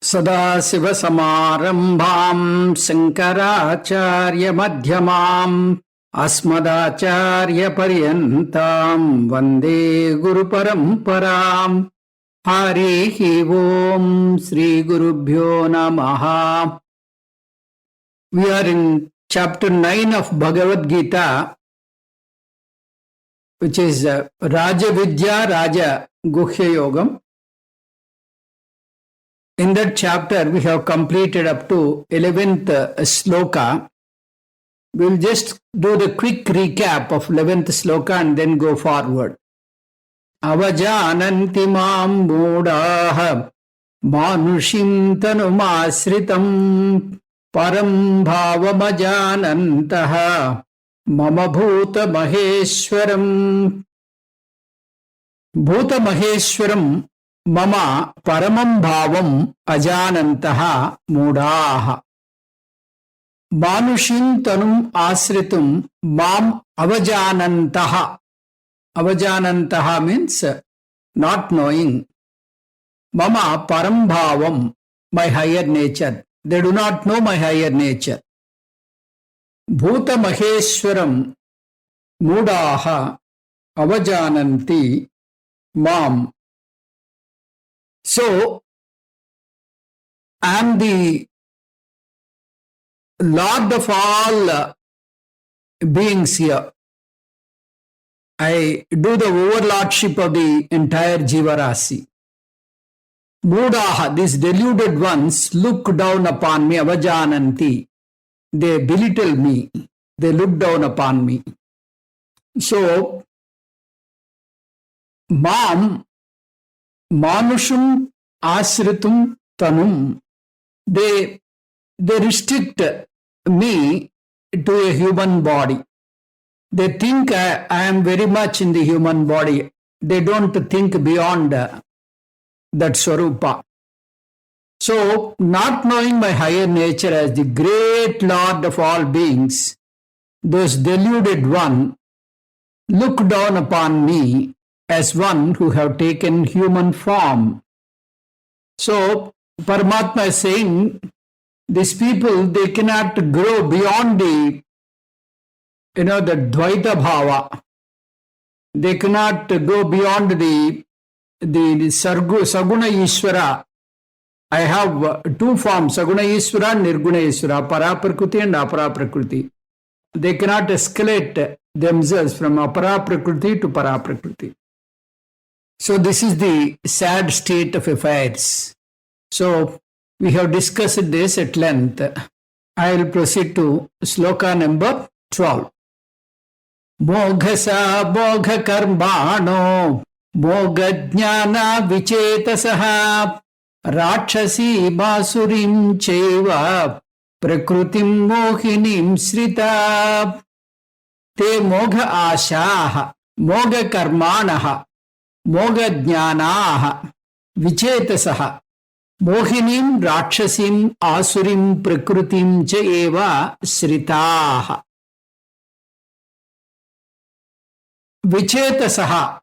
सदाशिवसमारम्भाम् शङ्कराचार्यमध्यमाम् अस्मदाचार्यपर्यन्ताम् वन्दे गुरुपरम्पराम्। हरिः ओम् श्रीगुरुभ्यो नमः। We are in chapter 9 of Bhagavad Gita, which is Rajavidya, Rajaguhya Yogam. In that chapter, we have completed up to 11th sloka. We'll just do the quick recap of 11th sloka and then go forward. Avajananti mam moodaha manushim tanumasritam param bhavamajanantaha mama bhuta maheshwaram. Bhuta maheshwaram mama paramam bhavam ajanantaha moodaha. Manushim tanum asritum mam avajanantaha. Avajanantaha means not knowing. Mama param bhavam, my higher nature. They do not know my higher nature. Bhuta maheshwaram moodaha avajananti mam. So, I am the Lord of all beings here. I do the overlordship of the entire Jivarasi. Moodaha, these deluded ones, look down upon me, avajananti. They belittle me. They look down upon me. So, Manushum asritum tanum. They restrict me to a human body. They think I am very much in the human body. They don't think beyond that Swarupa. So, not knowing my higher nature as the great Lord of all beings, those deluded one look down upon me as one who have taken human form. So, Paramatma is saying, these people, they cannot grow beyond the Dvaita Bhava. They cannot go beyond the Saguna Ishvara. I have two forms, Saguna Ishvara and Nirguna Ishvara, Paraprakriti and Aparaprakriti. They cannot escalate themselves from Aparaprakriti to Paraprakriti. So this is the sad state of affairs. So we have discussed this at length. I will proceed to sloka number 12. Moghasa mogha karmano mogha jnana vichetasaha rakshasi masurim cheva prakrutim mohinim srita te mogha ashaha mogha karmanaha mogha jnanaha vichetasaha mohinim rakshasim asurim prakrutim cha eva sritaha. Vichetasaha,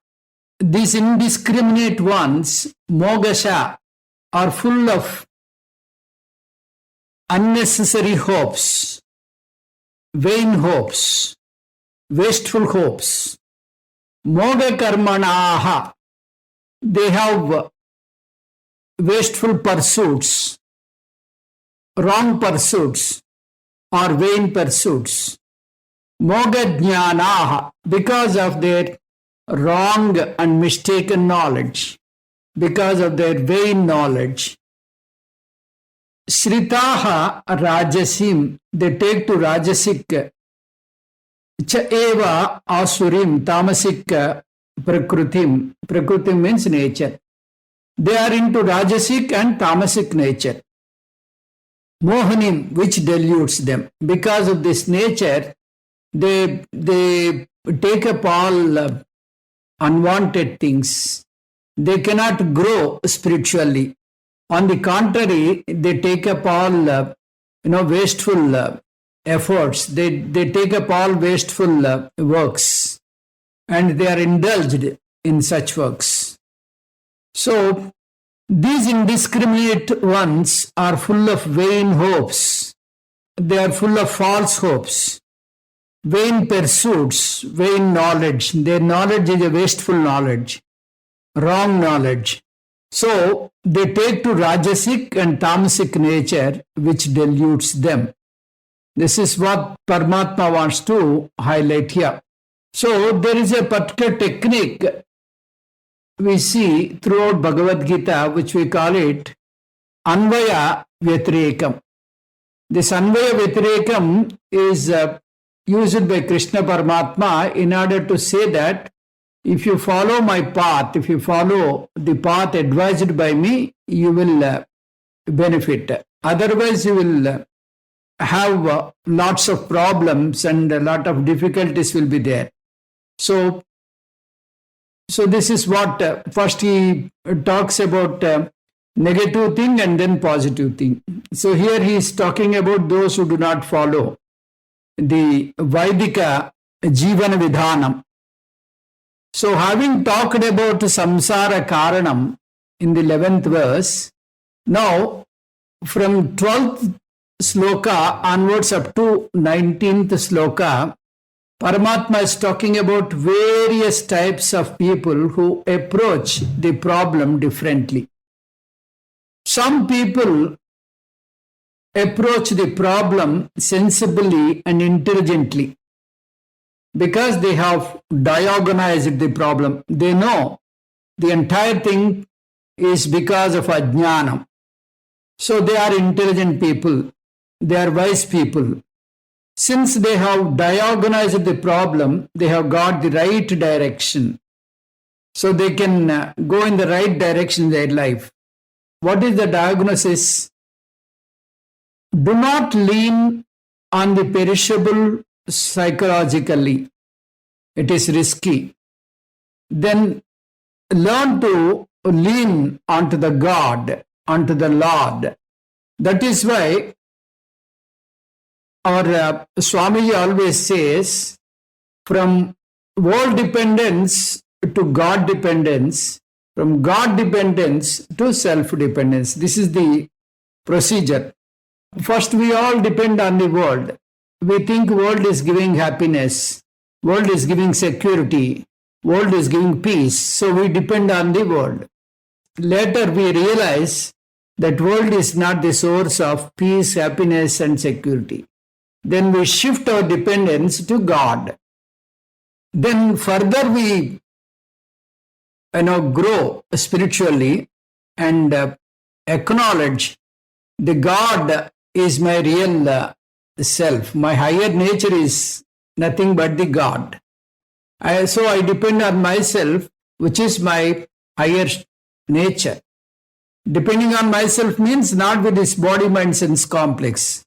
these indiscriminate ones, mogasha, are full of unnecessary hopes, vain hopes, wasteful hopes. Moga karmanaha, they have wasteful pursuits, wrong pursuits, or vain pursuits. Moga jnanaha, because of their wrong and mistaken knowledge, because of their vain knowledge. Sritaha rajasim, they take to rajasik. Cha eva asurim, tamasik prakrutim. Prakrutim means nature. They are into rajasic and tamasic nature. Mohanim, which deludes them. Because of this nature, they take up all unwanted things. They cannot grow spiritually. On the contrary, they take up all wasteful efforts. They take up all wasteful works, and they are indulged in such works. So, These indiscriminate ones are full of vain hopes. They are full of false hopes, vain pursuits, vain knowledge. Their knowledge is a wasteful knowledge, wrong knowledge. So they take to Rajasic and Tamasic nature, which dilutes them. This is what Paramatma wants to highlight here. So there is a particular technique we see throughout Bhagavad Gita, which we call it Anvaya Vyatirekam. This Anvaya Vyatirekam is used by Krishna Paramatma in order to say that if you follow my path, if you follow the path advised by me, you will benefit. Otherwise, you will have lots of problems and a lot of difficulties will be there. So this is what first he talks about negative thing and then positive thing. So here he is talking about those who do not follow the Vaidika Jivana Vidhanam. So having talked about Samsara Karanam in the 11th verse, now from 12th sloka onwards up to 19th sloka, Paramatma is talking about various types of people who approach the problem differently. Some people approach the problem sensibly and intelligently because they have diagonized the problem. They know the entire thing is because of ajnanam. So they are intelligent people, they are wise people. Since they have diagonized the problem, they have got the right direction. So they can go in the right direction in their life. What is the diagnosis? Do not lean on the perishable psychologically. It is risky. Then learn to lean onto the God, onto the Lord. That is why our Swamiji always says, from world dependence to God dependence, from God dependence to self-dependence. This is the procedure. First, we all depend on the world. We think world is giving happiness, world is giving security, world is giving peace. So we depend on the world. Later, we realize that world is not the source of peace, happiness, and security. Then we shift our dependence to God. Then further we grow spiritually and acknowledge the God is my real self. My higher nature is nothing but the God. So I depend on myself, which is my higher nature. Depending on myself means not with this body, mind, sense complex.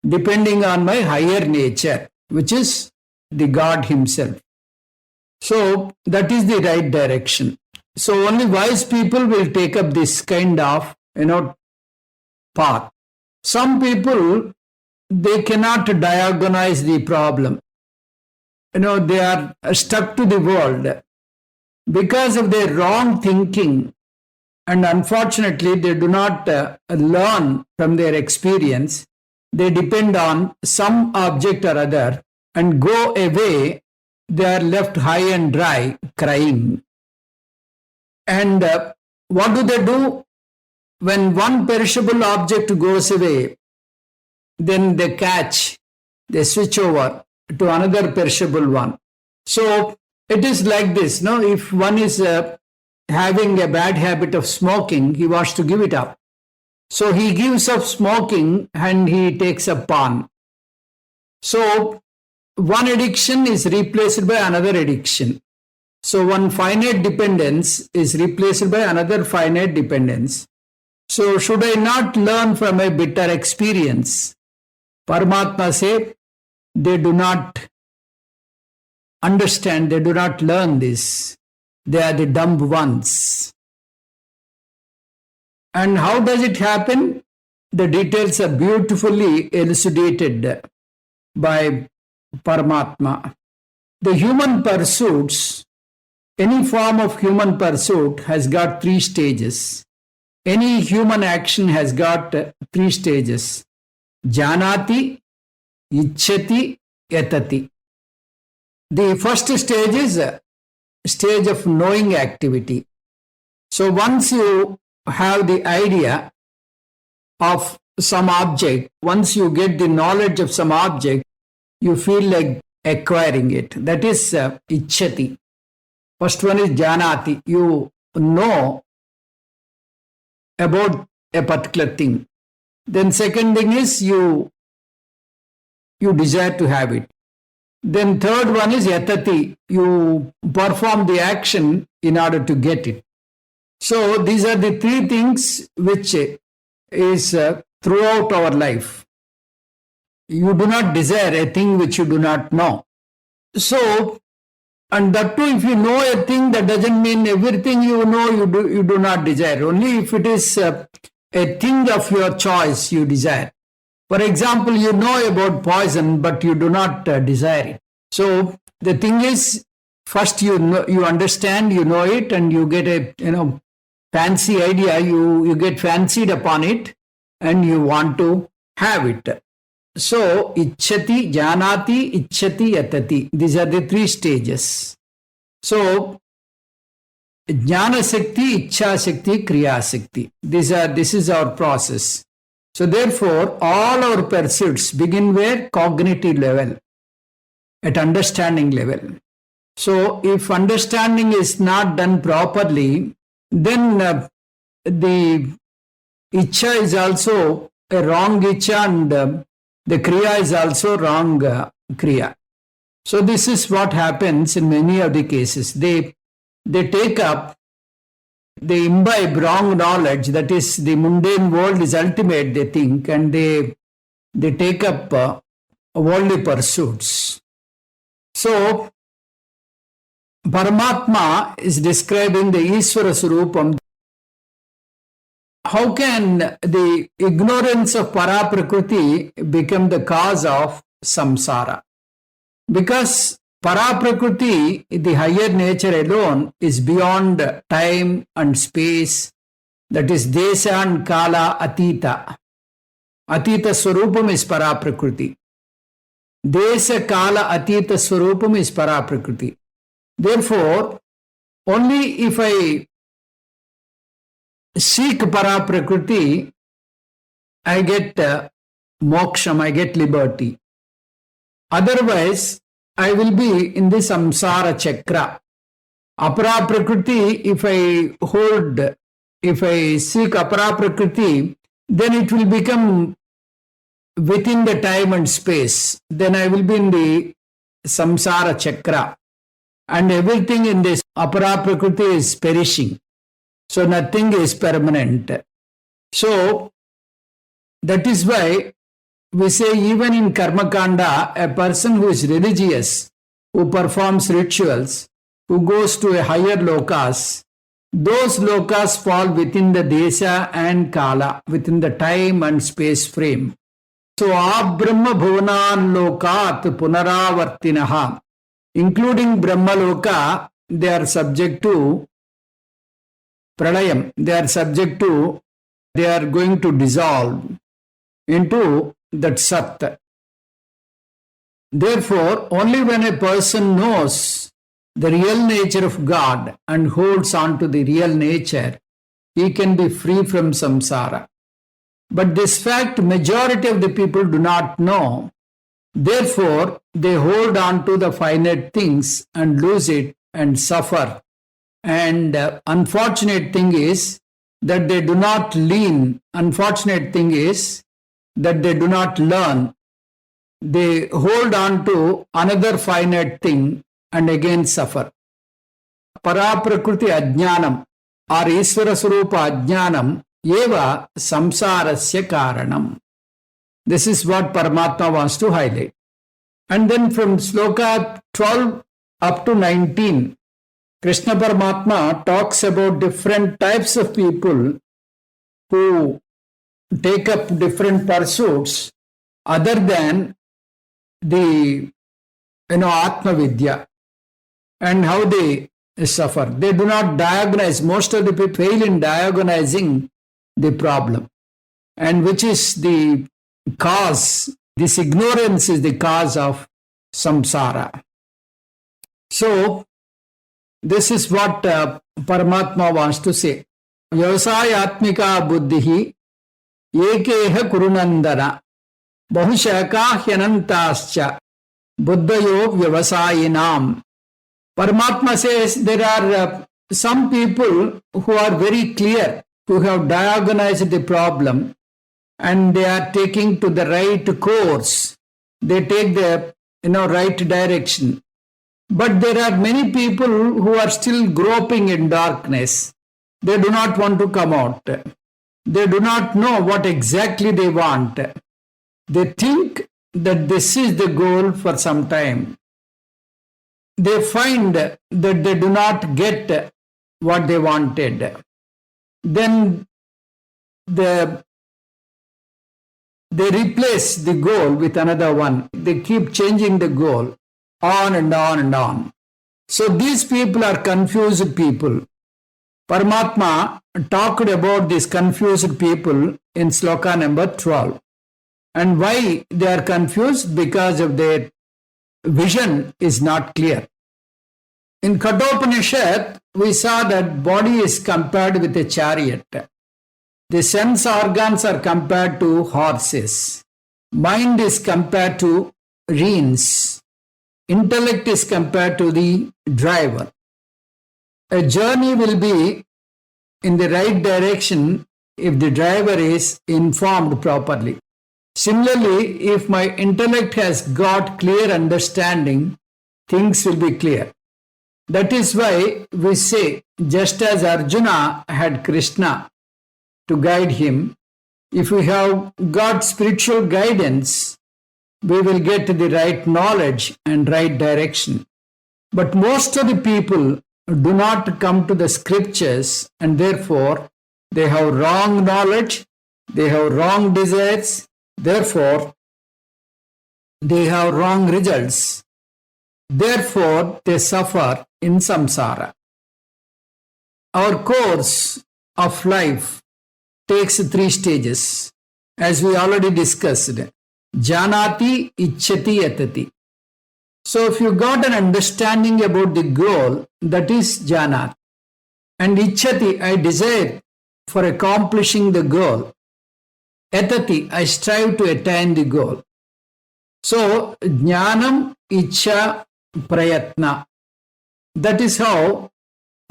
Depending on my higher nature, which is the God himself. So that is the right direction. So only wise people will take up this kind of, path. Some people, they cannot diagnose the problem. They are stuck to the world because of their wrong thinking. And unfortunately, they do not learn from their experience. They depend on some object or other and go away. They are left high and dry, crying. And what do? When one perishable object goes away, then they switch over to another perishable one. So it is like this, if one is having a bad habit of smoking, he wants to give it up. So he gives up smoking and he takes up pawn. So one addiction is replaced by another addiction. So one finite dependence is replaced by another finite dependence. So should I not learn from a bitter experience? Paramatma say, they do not understand, they do not learn this. They are the dumb ones. And how does it happen? The details are beautifully elucidated by Paramatma. The human pursuits, any form of human pursuit has got 3 stages. any human action has got three stages. Janati, Ichchati, Yatati. The first stage is stage of knowing activity. So once you have the idea of some object, once you get the knowledge of some object, you feel like acquiring it. That is Ichchati. First one is Janati. You know about a particular thing. Then second thing is you desire to have it. Then third one is Yatati. You perform the action in order to get it. So these are the three things which is throughout our life. You do not desire a thing which you do not know. So, and that too, if you know a thing, that doesn't mean everything you know you do not desire. Only if it is a thing of your choice you desire. For example, you know about poison, but you do not desire it. So the thing is, first you understand, you know it, and you get a fancy idea. You get fancied upon it, and you want to have it. So Ichchati, Janati, Ichchati, Yatati. These are the three stages. So Jnana Shakti, Ichcha Shakti, Kriya Shakti. This is our process. So therefore, all our pursuits begin where? Cognitive level, at understanding level. So if understanding is not done properly, then the Ichcha is also a wrong Ichcha, and the Kriya is also wrong Kriya. So this is what happens in many of the cases. They take up, they imbibe wrong knowledge, that is, the mundane world is ultimate, they think, and they take up worldly pursuits. So Paramatma is describing the Ishvara Swarupam. How can the ignorance of Paraprakriti become the cause of samsara? Because Paraprakriti, the higher nature alone, is beyond time and space, that is Desha and Kala Atita. Atita Swarupam is Paraprakriti. Desha Kala Atita Swarupam is Paraprakriti. Therefore, only if I seek Paraprakriti, I get moksham, I get liberty. Otherwise, I will be in the samsara chakra. Aparaprakriti, if I seek Aparaprakriti, then it will become within the time and space. Then I will be in the samsara chakra. And everything in this Aparaprakriti is perishing. So nothing is permanent. So that is why we say even in Karma Kanda, a person who is religious, who performs rituals, who goes to a higher lokas, those lokas fall within the Desha and Kala, within the time and space frame. So Brahma Bhuvanan Lokat Punaravartinaha, including Brahma Loka, they are subject to Pralayam. They are going to dissolve into that Sat. Therefore, only when a person knows the real nature of God and holds on to the real nature, he can be free from samsara. But this fact, majority of the people do not know. Therefore, they hold on to the finite things and lose it and suffer. And unfortunate thing is that they do not lean. Unfortunate thing is that they do not learn. They hold on to another finite thing and again suffer. Paraprakriti ajnanam or Ishvara Swarupa ajnanam eva samsarasya karanam. This is what Paramatma wants to highlight. And then from sloka 12 up to 19, Krishna Paramatma talks about different types of people who take up different pursuits other than the Atma Vidya, and how they suffer. They do not diagnose. Most of the people fail in diagnosing the problem, and which is the cause. This ignorance is the cause of samsara. So, this is what Paramatma wants to say. Vyavasayatmika buddhihi ekeha kurunandana bahushaka hyanantascha buddhayo vyavasayinam. Paramatma says there are some people who are very clear, who have diagnosed the problem, and they are taking to the right course. They take the right direction. But there are many people who are still groping in darkness. They do not want to come out. They do not know what exactly they want. They think that this is the goal for some time. They find that they do not get what they wanted. Then they replace the goal with another one. They keep changing the goal on and on and on. So these people are confused people. Paramatma talked about these confused people in sloka number 12. And why they are confused? Because of their vision is not clear. In Kathopanishad, we saw that body is compared with a chariot. The sense organs are compared to horses. Mind is compared to reins. Intellect is compared to the driver. A journey will be in the right direction if the driver is informed properly. Similarly, if my intellect has got clear understanding, things will be clear. That is why we say, just as Arjuna had Krishna to guide him, if we have got spiritual guidance, we will get the right knowledge and right direction. But most of the people do not come to the scriptures, and therefore they have wrong knowledge, they have wrong desires, therefore they have wrong results. Therefore they suffer in samsara. Our course of life takes 3 stages, as we already discussed. Janati, Ichchati, Yatati. So if you got an understanding about the goal, that is Janat. And Ichchati, I desire for accomplishing the goal. Yatati, I strive to attain the goal. So Jnanam, Ichcha, Prayatna. That is how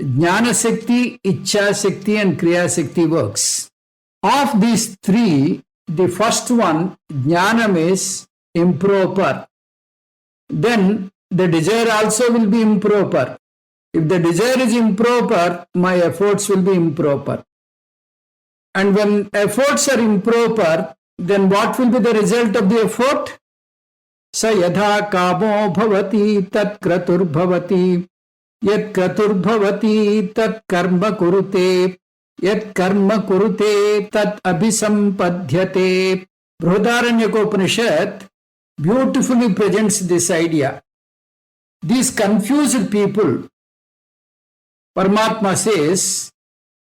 Jnana Shakti, Ichcha Shakti and Kriya Shakti works. Of these 3, the first one, Jnanam, is improper. Then the desire also will be improper. If the desire is improper, my efforts will be improper. And when efforts are improper, then what will be the result of the effort? Sa yadha kamo bhavati tat kratur bhavati yat kratur bhavati tat karma kurute yat karma kurute tat abhisampadhyate. Brihadaranyaka beautifully presents this idea. These confused people, Paramatma says,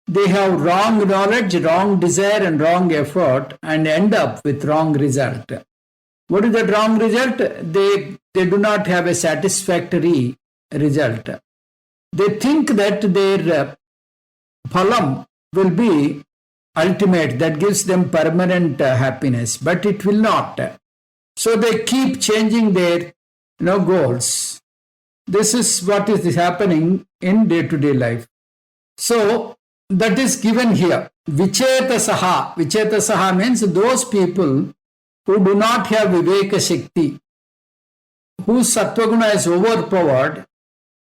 they have wrong knowledge, wrong desire and wrong effort and end up with wrong result. What is that wrong result? They do not have a satisfactory result. They think that their phalam will be ultimate, that gives them permanent happiness, but it will not. So they keep changing their goals. This is what is happening in day-to-day life. So that is given here. Vichetasaha. Vichetasaha means those people who do not have Viveka Shakti, whose Sattva-guna is overpowered,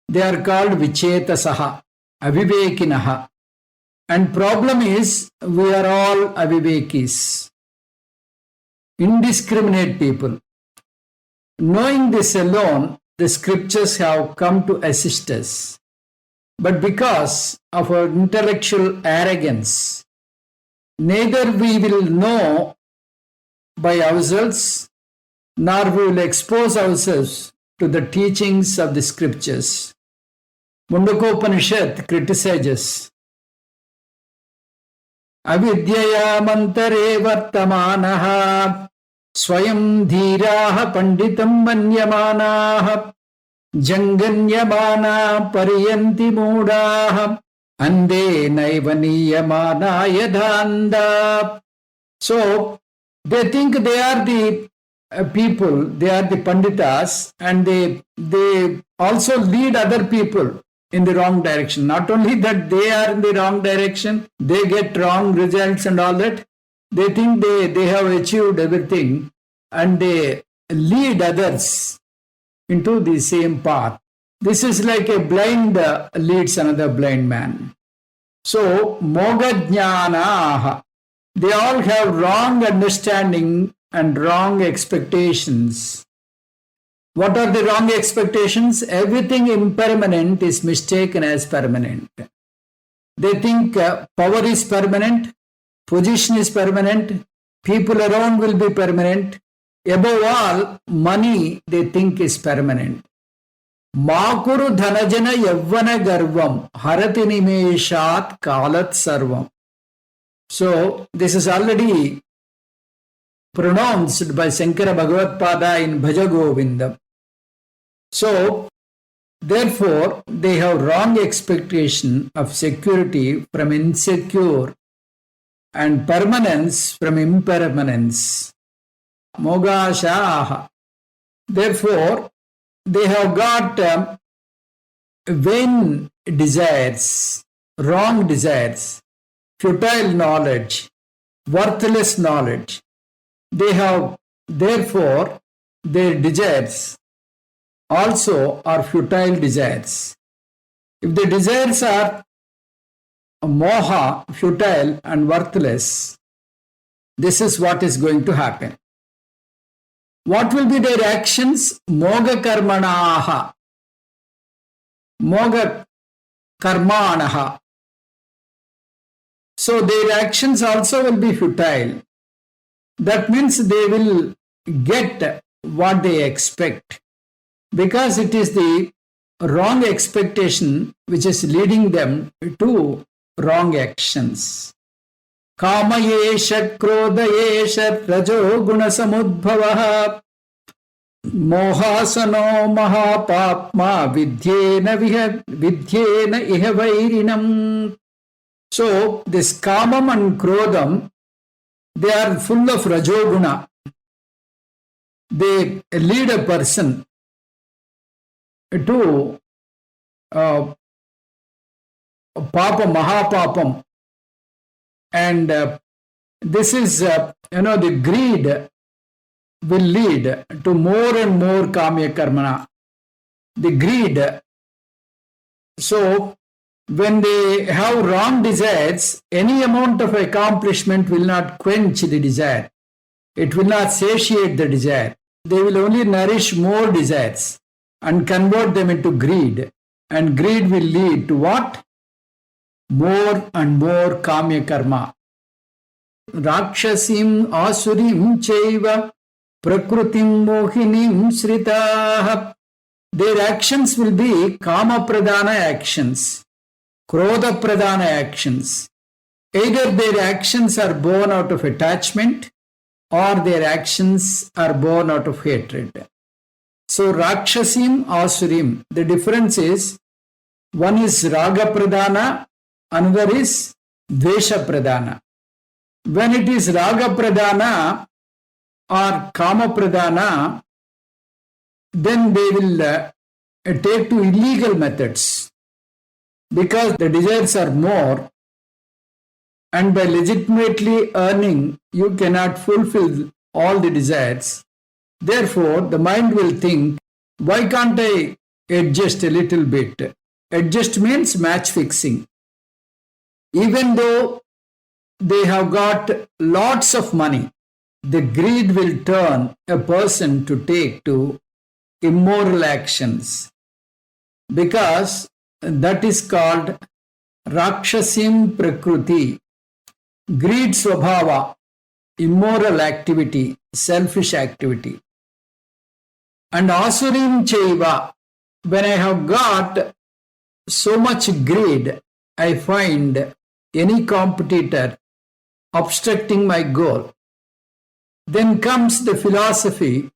they are called Vichetasaha, Avivekinaha. And problem is, we are all Avivekis, indiscriminate people. Knowing this alone, the scriptures have come to assist us. But because of our intellectual arrogance, neither we will know by ourselves, nor we will expose ourselves to the teachings of the scriptures. Mundakopanishad criticizes Avidyaya mantare vartamanaha swayam dhiraha panditam manyamanaha janganyamana pariyanti moodaha ande naivaniyamana yadhanda. So they think they are the people, they are the panditas, and they also lead other people in the wrong direction. Not only that they are in the wrong direction, they get wrong results and all that. They think they have achieved everything, and they lead others into the same path. This is like a blind leads another blind man. So, Mogajnanaha, they all have wrong understanding and wrong expectations. What are the wrong expectations? Everything impermanent is mistaken as permanent. They think power is permanent, position is permanent, people around will be permanent. Above all, money they think is permanent. Makuru dhanajana yavvana garvam harati nimeshat kalat sarvam. So, this is already pronounced by Shankara Bhagavad Pada in Bhaja Govindam. So, therefore, they have wrong expectation of security from insecure and permanence from impermanence. Mogashaha. Therefore, they have got vain desires, wrong desires, futile knowledge, worthless knowledge. They have, therefore, their desires also are futile desires. If the desires are moha, futile and worthless, this is what is going to happen. What will be their actions? Moga karmanaha. Moga karmanaha. So their actions also will be futile. That means they will get what they expect, because it is the wrong expectation which is leading them to wrong actions. Kama yesha krodha yesha rajo guna samudbhavaha mohasano mahapapma vidyena iha vairinam. So this kamam and krodham, they are full of rajoguna. They lead a person to papa mahapapam, and this is the greed will lead to more and more kamya karmana. The greed. So when they have wrong desires, any amount of accomplishment will not quench the desire. It will not satiate the desire. They will only nourish more desires and convert them into greed. And greed will lead to what? More and more kamya karma. Rakshasim asurim chaiva prakrutim mohinim sritaha. Their actions will be kama pradana actions, krodha pradana actions. Either their actions are born out of attachment, or their actions are born out of hatred. So Rakshasim Asurim, the difference is, one is Raga Pradana, another is Dvesha Pradana. When it is Raga Pradana or Kama Pradana, then they will take to illegal methods, because the desires are more, and by legitimately earning, you cannot fulfill all the desires. Therefore, the mind will think, why can't I adjust a little bit? Adjust means match fixing. Even though they have got lots of money, the greed will turn a person to take to immoral actions, because that is called Rakshasim Prakruti. Greed Swabhava, immoral activity, selfish activity. And Asurim Chaiva, when I have got so much greed, I find any competitor obstructing my goal. Then comes the philosophy,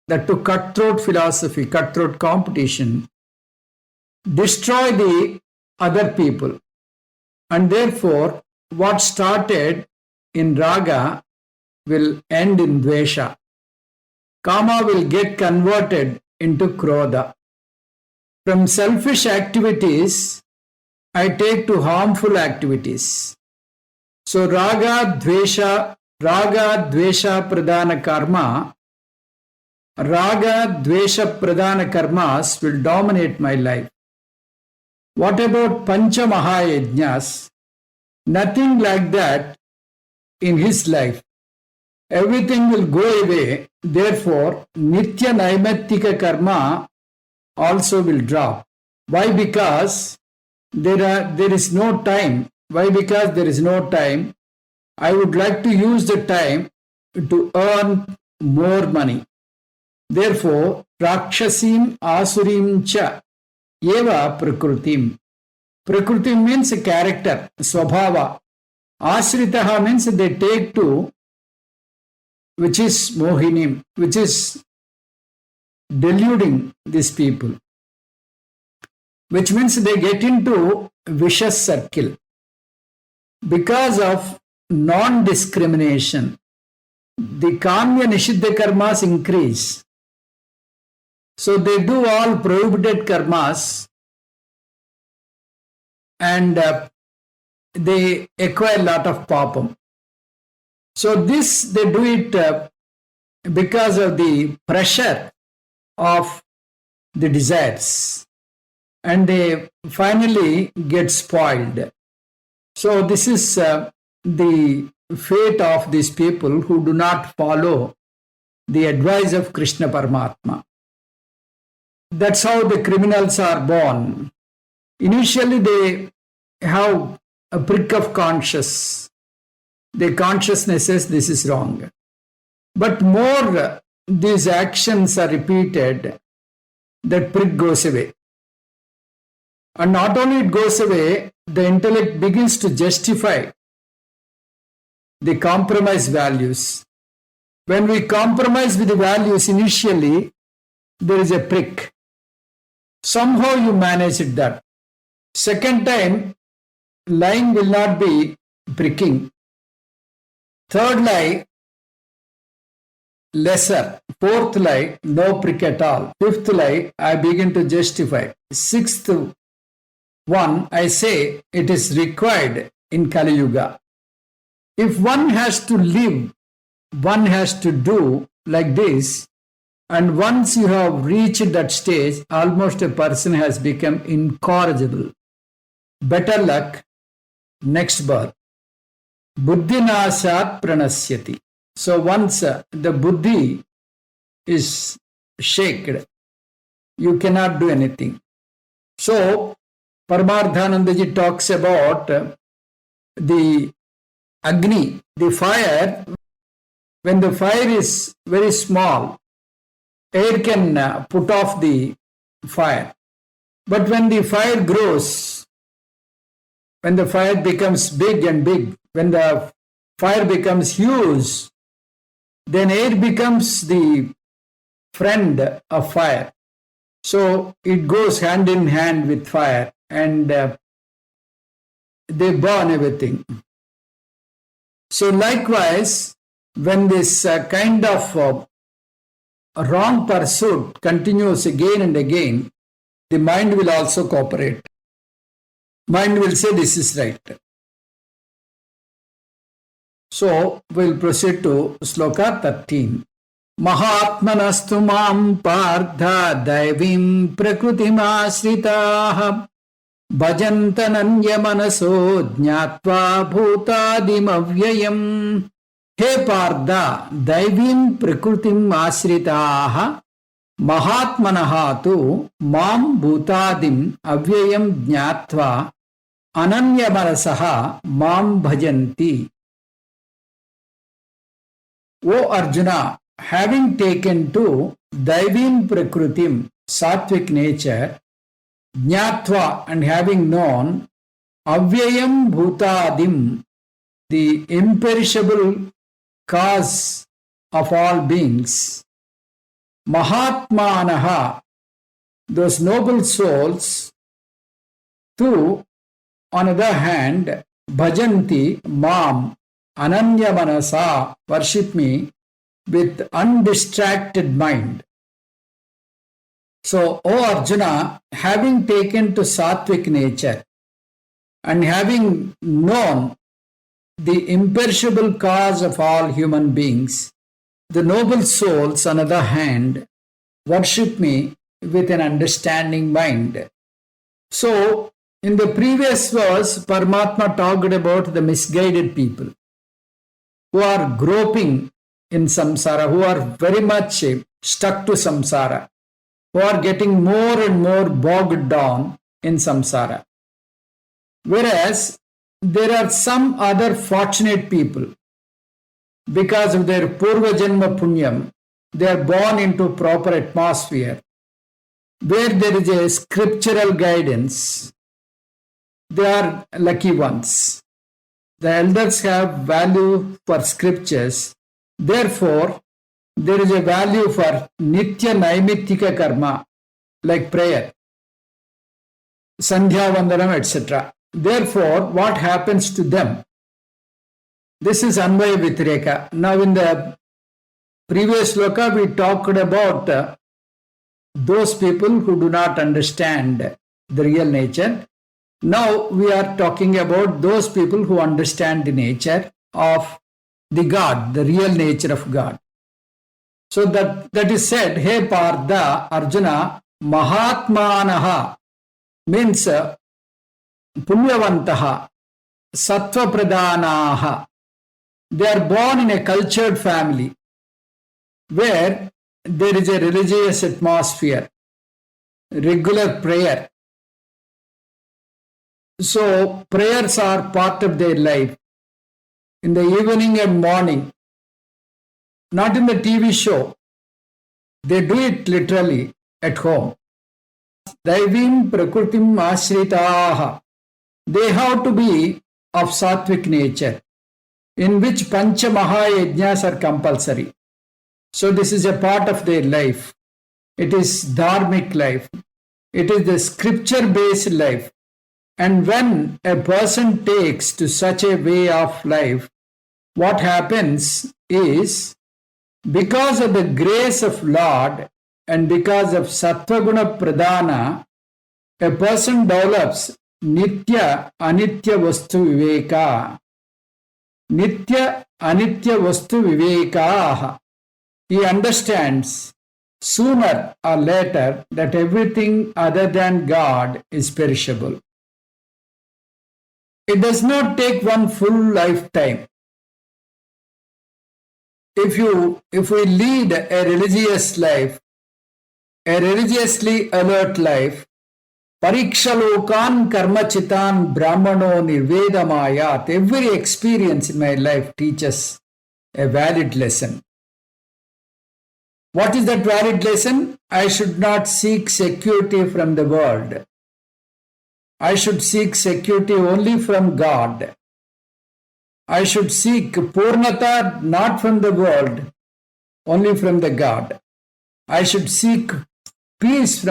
that to cutthroat philosophy, cutthroat competition, destroy the other people. And therefore, what started in raga will end in dvesha. Kama will get converted into krodha. From selfish activities, I take to harmful activities. So raga, dvesha pradhana karma, raga, dvesha pradhana karmas will dominate my life. What about Pancha Mahayajnas? Nothing like that in his life. Everything will go away. Therefore, Nitya Naimatika karma also will drop. Why? Because there is no time. Why? Because there is no time. I would like to use the time to earn more money. Therefore, Rakshasim Asurim cha eva prakrutim. Prakrutim means a character, swabhava. Asritaha means they take to, which is mohinim, which is deluding these people, which means they get into vicious circle. Because of non-discrimination, the kamya nishiddha karmas increase. So they do all prohibited karmas and they acquire a lot of papam. So this they do it because of the pressure of the desires, and they finally get spoiled. So this is the fate of these people who do not follow the advice of Krishna Paramatma. That's how the criminals are born. Initially they have a prick of conscience. Their consciousness says this is wrong. But more these actions are repeated, that prick goes away. And not only it goes away, the intellect begins to justify the compromise values. When we compromise with the values initially, there is a prick. Somehow you managed that. Second time, lying will not be pricking. Third lie, lesser. Fourth lie, no prick at all. Fifth lie, I begin to justify. Sixth one, I say it is required in Kali Yuga. If one has to live, one has to do like this, and once you have reached that stage, almost a person has become incorrigible. Better luck, next birth. Buddhinasat pranasyati. So once the buddhi is shaken, you cannot do anything. So Paramarthanandaji talks about the Agni, the fire. When the fire is very small, air can put off the fire. But when the fire grows, when the fire becomes big and big, when the fire becomes huge, then air becomes the friend of fire. So it goes hand in hand with fire, and they burn everything. So likewise, when this kind of wrong pursuit continues again and again, the mind will also cooperate. Mind will say this is right. So we'll proceed to Sloka 13. Mahatmanastu mam partha daivim prakrutim asritaha bhajantananya manaso jnatva bhutadim avyayam. He Partha, daivim prakrutim asritaha mahatmanaha tu mam bhutadim avyayam jnatva ananya manasaha mam bhajanti. O Arjuna, having taken to daivim prakrutim, sattvic nature, jnatva, and having known avyayam bhutadim, the imperishable cause of all beings. Mahatmanaha, those noble souls, too, on the other hand, bhajanti mam ananya manasa, worship me with undistracted mind. So, O Arjuna, having taken to sattvic nature and having known the imperishable cause of all human beings, the noble souls, on the other hand, worship me with an understanding mind. So, in the previous verse, Paramatma talked about the misguided people who are groping in samsara, who are very much stuck to samsara, who are getting more and more bogged down in samsara. Whereas there are some other fortunate people, because of their purva janma punyam, they are born into proper atmosphere where there is a scriptural guidance. They are lucky ones. The elders have value for scriptures. Therefore, there is a value for nitya naimittika karma, like prayer, sandhya vandanam, etc. Therefore, what happens to them? This is Anvaya Vitireka. Now, in the previous sloka, we talked about those people who do not understand the real nature. Now, we are talking about those people who understand the nature of the God, the real nature of God. So that is said, Hey Partha, Arjuna, Mahatmanaha means Punyavantaha, Sattva Pradanaha. They are born in a cultured family where there is a religious atmosphere, regular prayer. So prayers are part of their life. In the evening and morning, not in the TV show. They do it literally at home. Daivim prakritim ashritaha. They have to be of sattvic nature, in which pancha mahayajnas are compulsory. So this is a part of their life. It is dharmic life. It is the scripture-based life. And when a person takes to such a way of life, what happens is, because of the grace of Lord and because of Sattvaguna Pradana, a person develops Nitya Anitya Vastu Viveka. Nitya Anitya Vastu Viveka. He understands sooner or later that everything other than God is perishable. It does not take one full lifetime. If we lead a religious life, a religiously alert life, parikshalokan karmachitan brahmano nirvedamayat, every experience in my life teaches a valid lesson. What is that valid lesson? I should not seek security from the world. I should seek security only from God. I should seek Purnata not from the world, only from the God. I should seek peace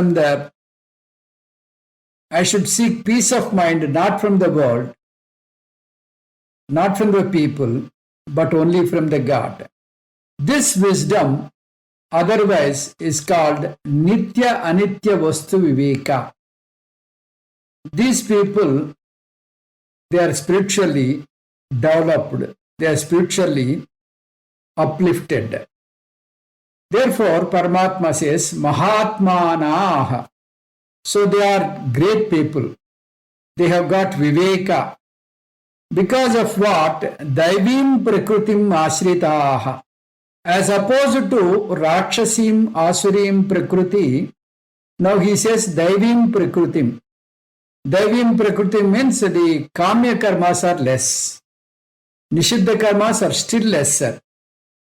I should seek peace of mind not from the world, not from the people, but only from the God. This wisdom otherwise is called Nitya Anitya Vastu Viveka. These people, they are spiritually developed, they are spiritually uplifted. Therefore, Paramatma says, Mahatmanaha. So they are great people. They have got Viveka. Because of what? Daivim Prakritim Ashritaha. As opposed to Rakshasim Asurim Prakriti, now he says Daivim Prakritim. Daivim Prakriti means the Kamya karmas are less. Nishiddha karmas are still lesser.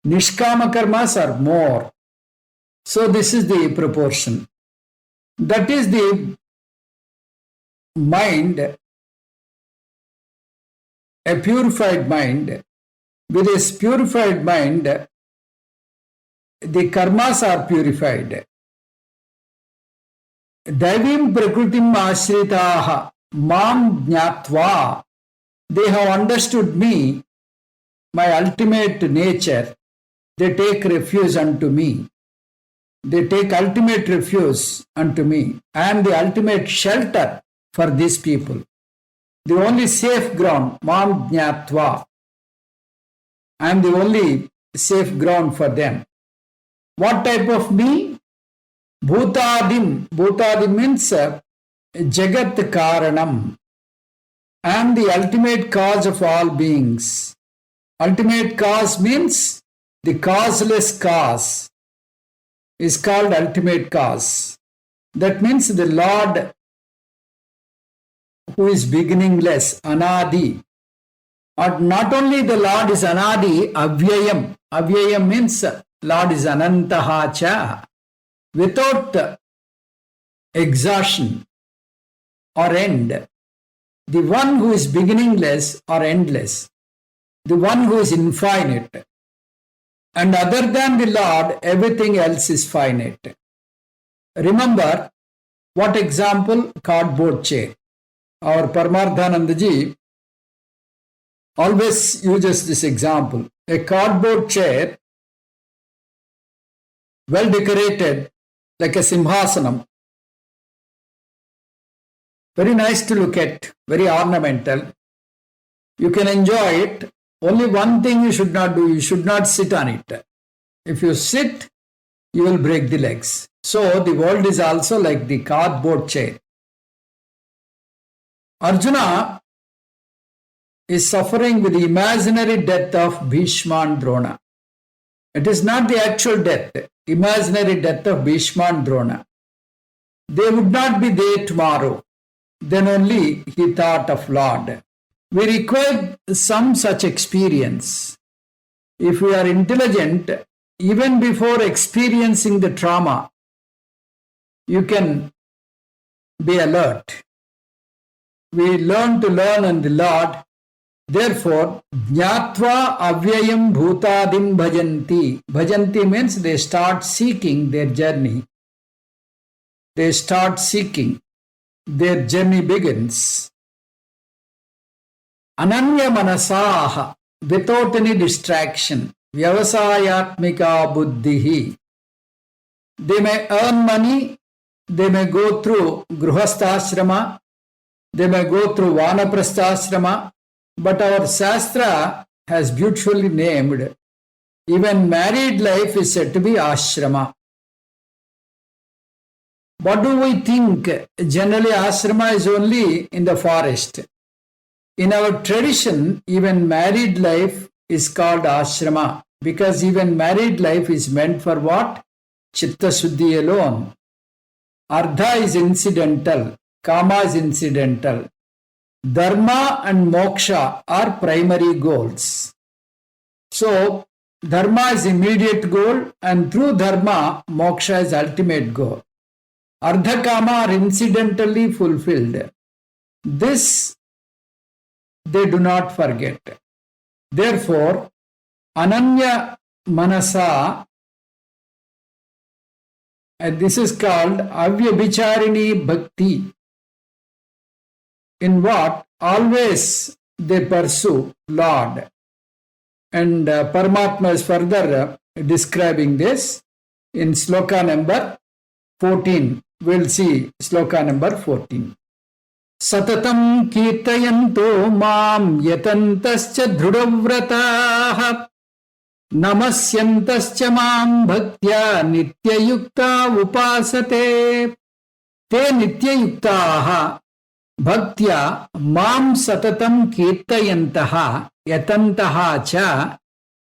Nishkama karmas are more. So this is the proportion. That is the mind a purified mind. With this purified mind, the karmas are purified. Daivim prakritim ashritaha mam jnatva. They have understood me, my ultimate nature. They take refuge unto me. They take ultimate refuge unto me. I am the ultimate shelter for these people. The only safe ground, mam jnatva. I am the only safe ground for them. What type of me? Bhutadim. Bhutadim means Jagat Karanam. I am the ultimate cause of all beings. Ultimate cause means the causeless cause is called ultimate cause. That means the Lord who is beginningless, Anadi. Not only the Lord is Anadi, Avyayam. Avyayam means Lord is Anantaha cha. Without exhaustion or end. The one who is beginningless or endless. The one who is infinite. And other than the Lord, everything else is finite. Remember, what example? Cardboard chair. Our Paramarthanandaji always uses this example. A cardboard chair, well decorated, like a simhasanam. Very nice to look at, very ornamental. You can enjoy it. Only one thing you should not do, you should not sit on it. If you sit, you will break the legs. So the world is also like the cardboard chair. Arjuna is suffering with the imaginary death of Bhishma and Drona. It is not the actual death, imaginary death of Bhishma and Drona. They would not be there tomorrow. Then only he thought of Lord. We require some such experience. If we are intelligent, even before experiencing the trauma, you can be alert. We learn to learn on the Lord. Therefore, jnatva avyayam bhutadim bhajanti. Bhajanti means they start seeking their journey. They start seeking. Their journey begins. Ananya manasaha, without any distraction. Vyavasayatmika buddhihi. They may earn money. They may go through gruhasthashrama. They may go through vanaprasthashrama. But our Shastra has beautifully named, even married life is said to be ashrama. What do we think? Generally, ashrama is only in the forest. In our tradition, even married life is called ashrama because even married life is meant for what? Chitta Shuddhi alone. Ardha is incidental. Kama is incidental. Dharma and moksha are primary goals. So, dharma is immediate goal and through dharma, moksha is ultimate goal. Ardha kama are incidentally fulfilled. This they do not forget. Therefore, ananya manasa, and this is called avyabhicharini bhakti. In what? Always they pursue Lord. And Paramatma is further describing this in sloka number 14. We'll see sloka number 14. Satatam kirtayanto mam yatantascha dhrudavrataha namasyantascha mam bhaktya nityayukta upasate. Te nityayuktaha bhaktya mam satatam kirtayantaha yatantaha cha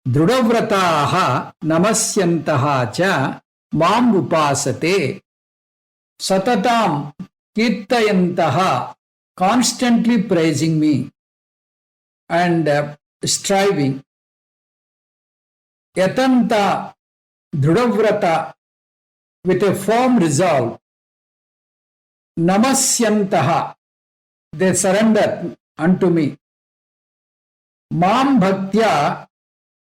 dhrudavrataha namasyantaha cha mam upasate. Satatam kirtayantaha, constantly praising me and striving. Yatanta dhrudavrata, with a firm resolve. Namasyantaha, they surrender unto me. Mam bhaktya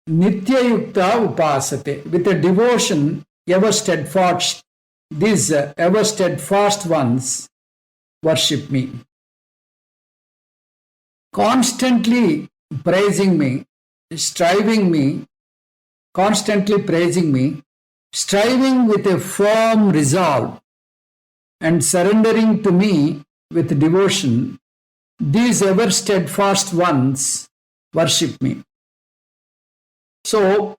nityayukta upasate. With a devotion ever steadfast, these ever steadfast ones worship me. Constantly praising me, constantly praising me, striving with a firm resolve and surrendering to me with devotion, these ever steadfast ones worship me. So,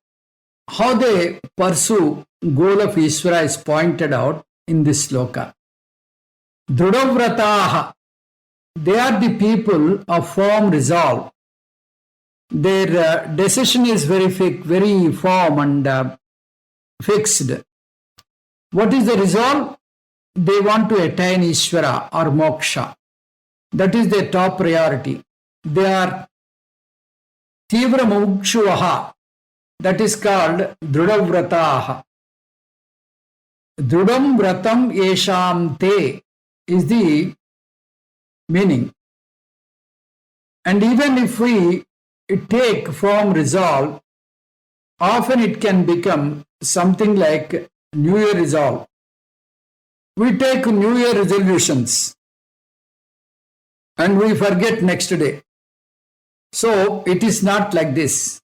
how they pursue goal of Ishvara is pointed out in this sloka. Drudavrataha, they are the people of firm resolve. Their decision is very firm and fixed. What is the resolve? They want to attain Ishvara or moksha. That is their top priority. They are Tivra Mukshuvaha. That is called Drudavrataha. Drudam Vratam Yesham Te is the meaning. And even if we take firm resolve, often it can become something like New Year resolve. We take New Year resolutions and we forget next day. So it is not like this.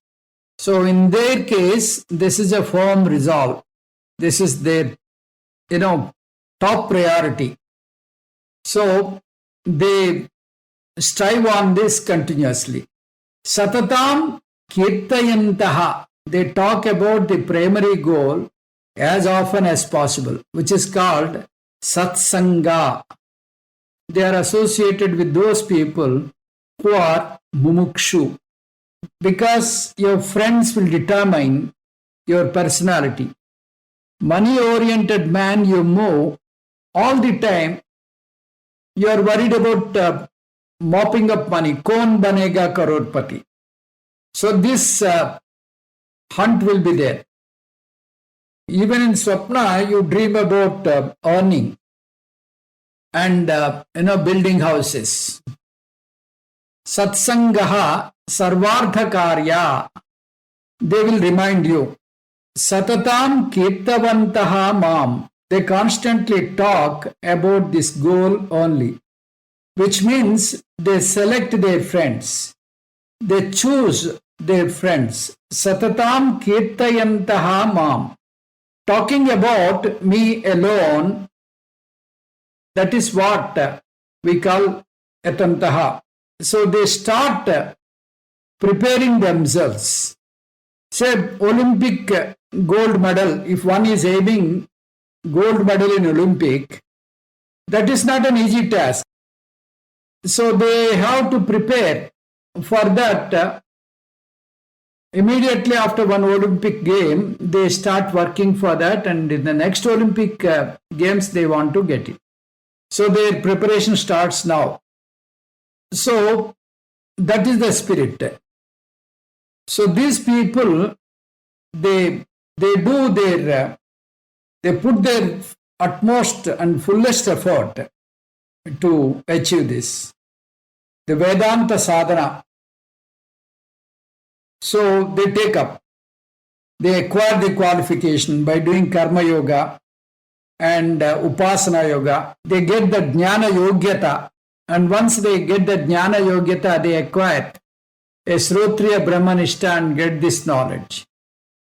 So in their case, this is a firm resolve. This is their, top priority. So they strive on this continuously. Satatam kirtayantaha. They talk about the primary goal as often as possible, which is called satsanga. They are associated with those people who are mumukshu, because your friends will determine your personality. Money-oriented man, you move all the time. You are worried about mopping up money. Kaun banega crorepati. So this hunt will be there. Even in Swapna, you dream about earning and building houses. Satsangaha sarvardha karya. They will remind you. Satatam kirtavantaha mam. They constantly talk about this goal only, which means they select their friends. They choose their friends. Satatam kirtayantaha mam. Talking about me alone, that is what we call yatantaha. So they start preparing themselves. Say Olympic gold medal, if one is aiming gold medal in Olympic, that is not an easy task. So they have to prepare for that. Immediately after one Olympic game, they start working for that, and in the next Olympic games, they want to get it. So their preparation starts now. So that is the spirit. So these people, they do their, they put their utmost and fullest effort to achieve this. The Vedanta sadhana. So they take up, they acquire the qualification by doing karma yoga and upasana yoga. They get the jnana yogyata, and once they get the jnana yogyata, they acquire a srotriya brahmanishta and get this knowledge.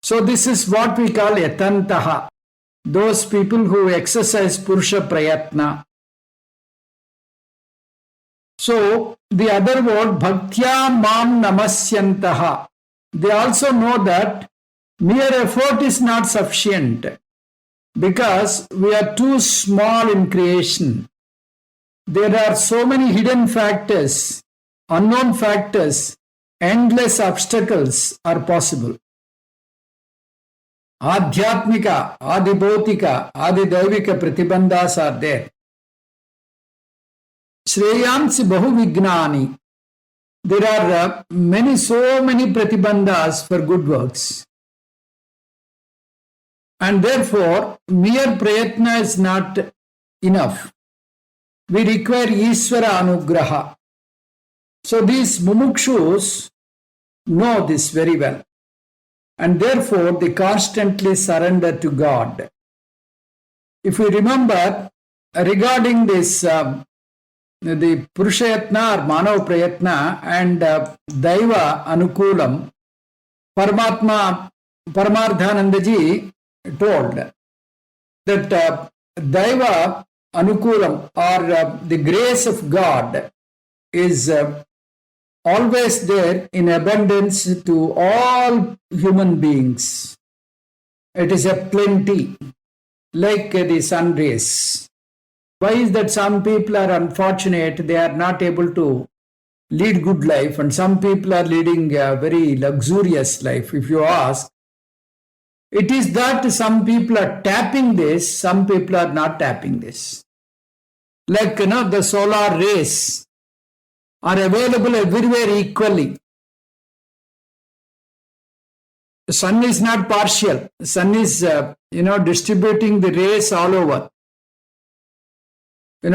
So this is what we call yatantaha, those people who exercise purusha prayatna. So the other word, bhaktya mam namasyantaha. They also know that mere effort is not sufficient because we are too small in creation. There are so many hidden factors, unknown factors, endless obstacles are possible. Adhyatmika, Adibhautika, Adidaivika pratibandhas are there. Shreyansi bahuvignani. There are so many pratibandhas for good works. And therefore, mere prayatna is not enough. We require Ishvara anugraha. So these mumukshus, know this very well. And therefore, they constantly surrender to God. If we remember, regarding this, the Purushayatna or Manav Prayatna and Daiva Anukulam, Paramarthanandaji told that Daiva Anukulam or the grace of God is always there in abundance to all human beings. It is a plenty, like the sun rays. Why is that some people are unfortunate, they are not able to lead good life, and some people are leading a very luxurious life? If you ask, it is that some people are tapping this, some people are not tapping this. Like, the solar rays are available everywhere equally. The sun is not partial. The sun is, distributing the rays all over.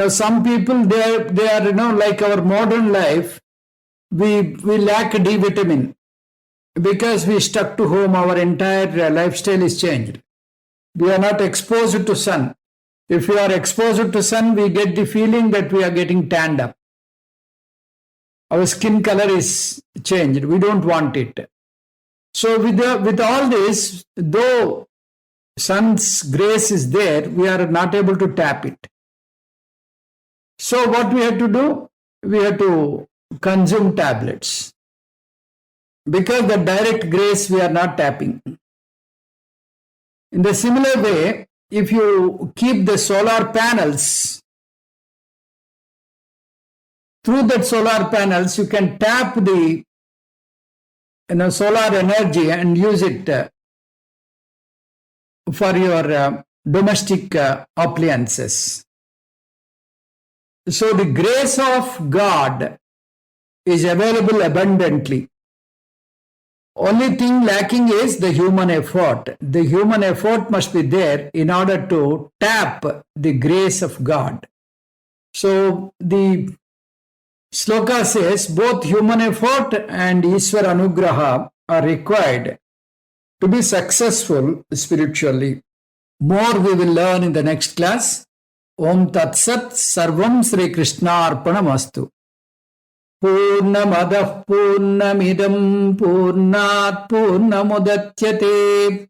Some people, they are, like our modern life, we lack D vitamin because we stuck to home. Our entire lifestyle is changed. We are not exposed to sun. If we are exposed to sun, we get the feeling that we are getting tanned up. Our skin color is changed. We don't want it. So with all this, though sun's grace is there, we are not able to tap it. So what we have to do? We have to consume tablets. Because the direct grace we are not tapping. In the similar way, if you keep the solar panels, through that solar panels, you can tap the solar energy and use it for your domestic appliances. So the grace of God is available abundantly. Only thing lacking is the human effort. The human effort must be there in order to tap the grace of God. So the Sloka says both human effort and Ishwar Anugraha are required to be successful spiritually. More we will learn in the next class. Om Tat Sat Sarvam Sri Krishna Arpanamastu. Purnamadah Purnamidam Purnat Purnamudatyate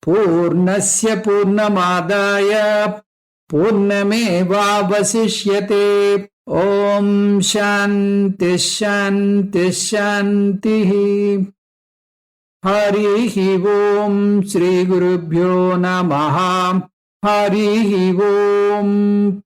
Purnasya Purnamadaya Purnameva Vasishyate. Om Shanti Shanti Shanti. Harihi Om Shri Gurubhyo Namaha. Harihi Om.